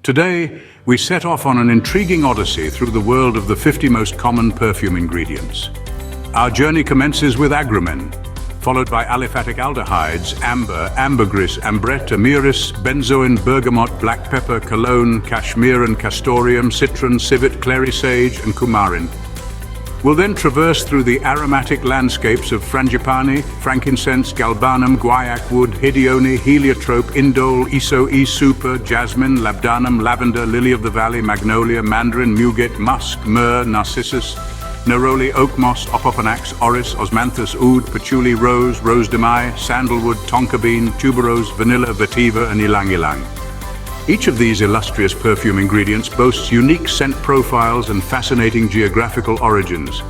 Today, we set off on an intriguing odyssey through the world of the 50 most common perfume ingredients. Our journey commences with agrumen, followed by aliphatic aldehydes, amber, ambergris, ambrette, amyris, benzoin, bergamot, black pepper, cologne, cashmere and castoreum, citron, civet, clary sage, and coumarin. We'll then traverse through the aromatic landscapes of frangipani, frankincense, galbanum, guaiac wood, hedione, heliotrope, indole, iso, super, jasmine, labdanum, lavender, lily of the valley, magnolia, mandarin, muguet, musk, myrrh, narcissus, neroli, oak moss, opoponax, orris, osmanthus, oud, patchouli, rose de mai, sandalwood, tonka bean, tuberose, vanilla, vetiver, and ylang ylang. Each of these illustrious perfume ingredients boasts unique scent profiles and fascinating geographical origins.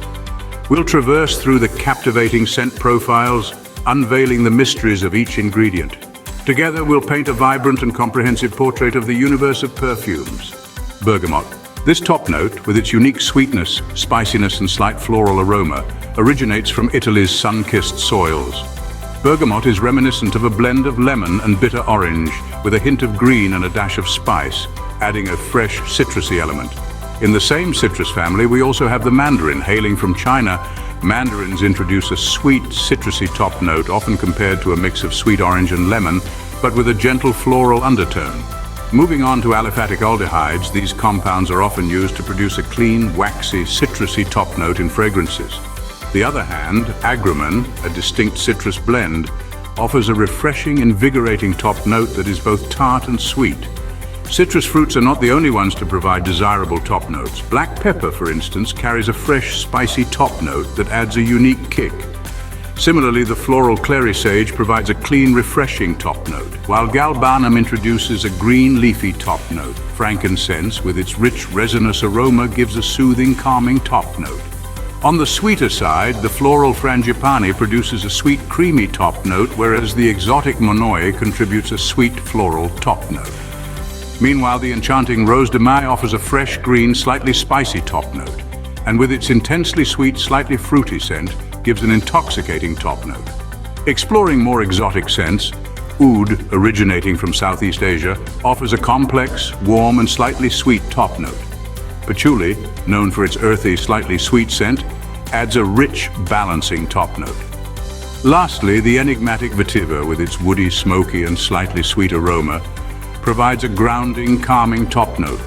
We'll traverse through the captivating scent profiles, unveiling the mysteries of each ingredient. Together, we'll paint a vibrant and comprehensive portrait of the universe of perfumes. Bergamot. This top note, with its unique sweetness, spiciness, and slight floral aroma, originates from Italy's sun-kissed soils. Bergamot is reminiscent of a blend of lemon and bitter orange, with a hint of green and a dash of spice, adding a fresh, citrusy element. In the same citrus family, we also have the mandarin. Hailing from China, mandarins introduce a sweet, citrusy top note, often compared to a mix of sweet orange and lemon, but with a gentle floral undertone. Moving on to aliphatic aldehydes, these compounds are often used to produce a clean, waxy, citrusy top note in fragrances. On the other hand, agrumen, a distinct citrus blend, offers a refreshing, invigorating top note that is both tart and sweet. Citrus fruits are not the only ones to provide desirable top notes. Black pepper, for instance, carries a fresh, spicy top note that adds a unique kick. Similarly, the floral clary sage provides a clean, refreshing top note, while galbanum introduces a green, leafy top note. Frankincense, with its rich, resinous aroma, gives a soothing, calming top note. On the sweeter side, the floral frangipani produces a sweet, creamy top note, whereas the exotic monoi contributes a sweet, floral top note. Meanwhile, the enchanting rose de mai offers a fresh, green, slightly spicy top note, and with its intensely sweet, slightly fruity scent, gives an intoxicating top note. Exploring more exotic scents, oud, originating from Southeast Asia, offers a complex, warm, and slightly sweet top note. Patchouli, known for its earthy, slightly sweet scent, adds a rich, balancing top note. Lastly, the enigmatic vetiver, with its woody, smoky, and slightly sweet aroma, provides a grounding, calming top note.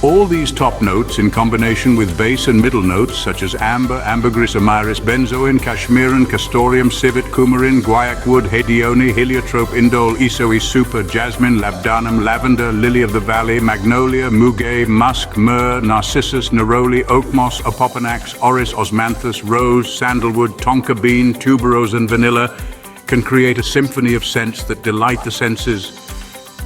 All these top notes, in combination with base and middle notes such as amber, ambergris, amyris, benzoin, cashmere, castoreum, civet, coumarin, guaiac wood, hedione, heliotrope, indole, iso, super, jasmine, labdanum, lavender, lily of the valley, magnolia, muguet, musk, myrrh, narcissus, neroli, oak moss, opoponax, orris, osmanthus, rose, sandalwood, tonka bean, tuberose, and vanilla, can create a symphony of scents that delight the senses.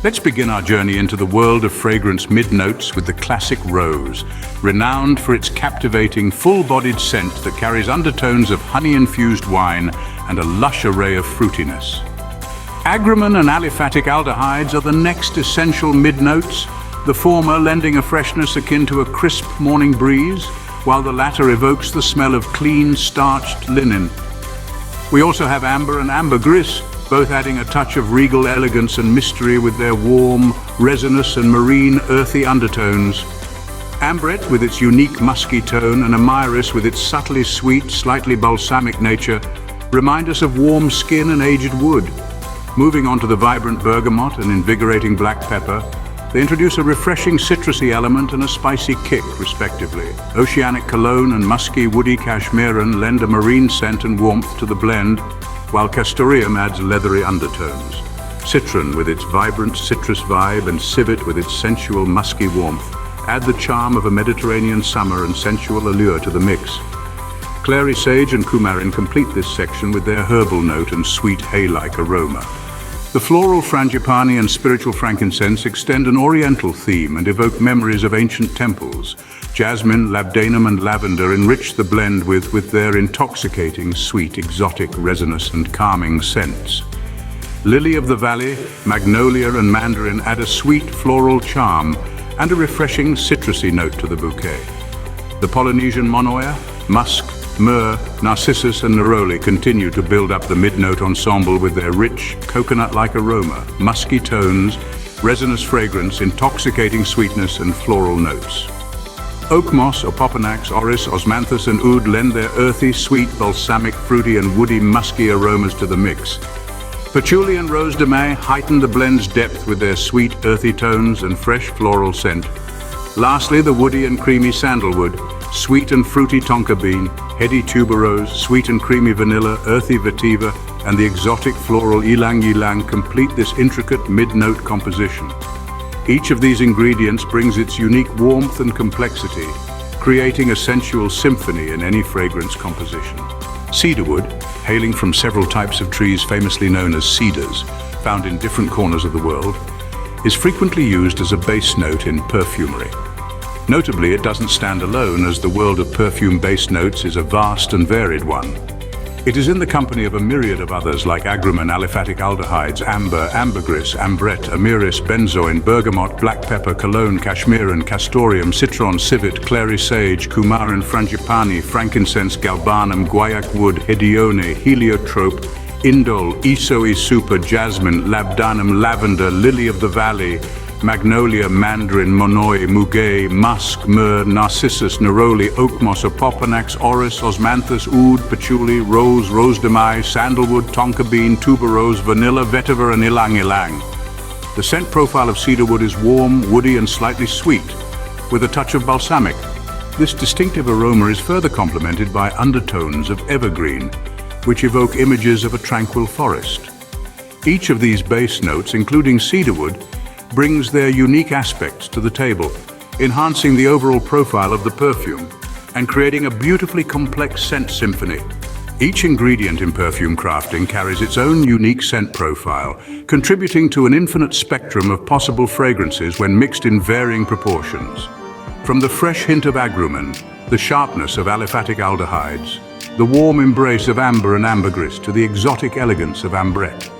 Let's begin our journey into the world of fragrance mid-notes with the classic rose, renowned for its captivating, full-bodied scent that carries undertones of honey-infused wine and a lush array of fruitiness. Agrumen and aliphatic aldehydes are the next essential mid-notes, the former lending a freshness akin to a crisp morning breeze, while the latter evokes the smell of clean, starched linen. We also have amber and ambergris, both adding a touch of regal elegance and mystery with their warm, resinous and marine earthy undertones. Ambrette, with its unique musky tone, and amyris, with its subtly sweet, slightly balsamic nature, remind us of warm skin and aged wood. Moving on to the vibrant bergamot and invigorating black pepper, they introduce a refreshing citrusy element and a spicy kick, respectively. Oceanic cologne and musky, woody cashmeran lend a marine scent and warmth to the blend, while castoreum adds leathery undertones. Citron, with its vibrant citrus vibe, and civet, with its sensual musky warmth, add the charm of a Mediterranean summer and sensual allure to the mix. Clary sage and coumarin complete this section with their herbal note and sweet hay-like aroma. The floral frangipani and spiritual frankincense extend an oriental theme and evoke memories of ancient temples. Jasmine, labdanum, and lavender enrich the blend with their intoxicating, sweet, exotic, resinous, and calming scents. Lily of the valley, magnolia, and mandarin add a sweet floral charm and a refreshing citrusy note to the bouquet. The Polynesian monoia, musk, myrrh, narcissus, and neroli continue to build up the mid-note ensemble with their rich, coconut-like aroma, musky tones, resinous fragrance, intoxicating sweetness, and floral notes. Oak moss, opoponax, orris, osmanthus, and oud lend their earthy, sweet, balsamic, fruity, and woody, musky aromas to the mix. Patchouli and rose de mai heighten the blend's depth with their sweet, earthy tones and fresh floral scent. Lastly, the woody and creamy sandalwood, sweet and fruity tonka bean, heady tuberose, sweet and creamy vanilla, earthy vetiver, and the exotic floral ylang ylang complete this intricate mid-note composition. Each of these ingredients brings its unique warmth and complexity, creating a sensual symphony in any fragrance composition. Cedarwood, hailing from several types of trees famously known as cedars, found in different corners of the world, is frequently used as a base note in perfumery. Notably, it doesn't stand alone, as the world of perfume base notes is a vast and varied one. It is in the company of a myriad of others like agrumin, aliphatic aldehydes, amber, ambergris, ambrette, amyris, benzoin, bergamot, black pepper, cologne, cashmeran, castoreum, citron, civet, clary sage, coumarin, frangipani, frankincense, galbanum, guaiac wood, hedione, heliotrope, indole, isoi super, jasmine, labdanum, lavender, lily of the valley, magnolia, mandarin, monoi, muguet, musk, myrrh, narcissus, neroli, oak moss, opoponax, orris, osmanthus, oud, patchouli, rose, rose de mai, sandalwood, tonka bean, tuberose, vanilla, vetiver, and ylang ylang. The scent profile of cedarwood is warm, woody, and slightly sweet, with a touch of balsamic. This distinctive aroma is further complemented by undertones of evergreen, which evoke images of a tranquil forest. Each of these base notes, including cedarwood, brings their unique aspects to the table, enhancing the overall profile of the perfume and creating a beautifully complex scent symphony. Each ingredient in perfume crafting carries its own unique scent profile, contributing to an infinite spectrum of possible fragrances when mixed in varying proportions. From the fresh hint of agrumin, the sharpness of aliphatic aldehydes, the warm embrace of amber and ambergris, to the exotic elegance of ambrette,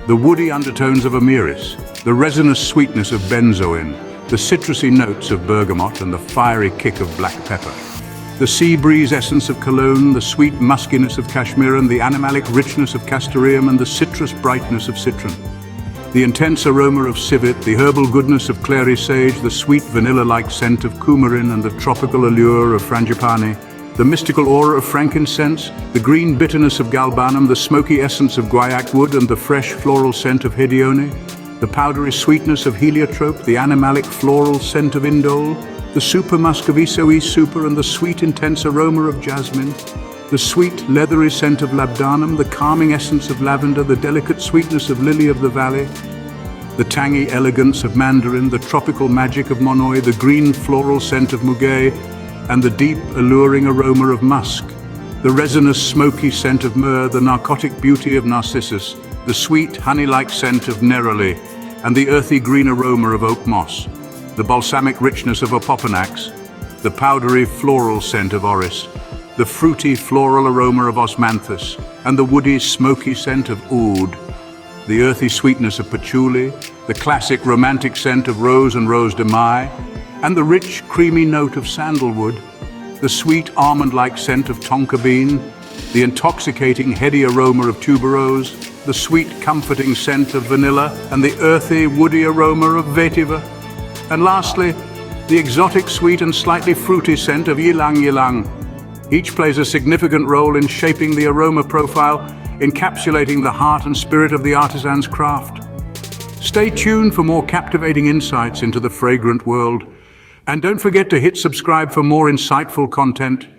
the woody undertones of amyris, the resinous sweetness of benzoin, the citrusy notes of bergamot, and the fiery kick of black pepper. The sea breeze essence of cologne, the sweet muskiness of cashmeran, the animalic richness of castoreum, and the citrus brightness of citron. The intense aroma of civet, the herbal goodness of clary sage, the sweet vanilla-like scent of coumarin, and the tropical allure of frangipani. The mystical aura of frankincense, the green bitterness of galbanum, the smoky essence of guaiac wood, and the fresh floral scent of hedione. The powdery sweetness of heliotrope, the animalic floral scent of indole, the super musk of isoi super, and the sweet intense aroma of jasmine. The sweet leathery scent of labdanum, the calming essence of lavender, the delicate sweetness of lily of the valley. The tangy elegance of mandarin, the tropical magic of monoi, the green floral scent of muguet, and the deep, alluring aroma of musk, the resinous, smoky scent of myrrh, the narcotic beauty of narcissus, the sweet, honey-like scent of neroli, and the earthy green aroma of oak moss, the balsamic richness of opoponax, the powdery, floral scent of orris, the fruity, floral aroma of osmanthus, and the woody, smoky scent of oud, the earthy sweetness of patchouli, the classic, romantic scent of rose and rose de mai, and the rich, creamy note of sandalwood, the sweet, almond-like scent of tonka bean, the intoxicating, heady aroma of tuberose, the sweet, comforting scent of vanilla, and the earthy, woody aroma of vetiver. And lastly, the exotic, sweet, and slightly fruity scent of ylang ylang. Each plays a significant role in shaping the aroma profile, encapsulating the heart and spirit of the artisan's craft. Stay tuned for more captivating insights into the fragrant world. And don't forget to hit subscribe for more insightful content.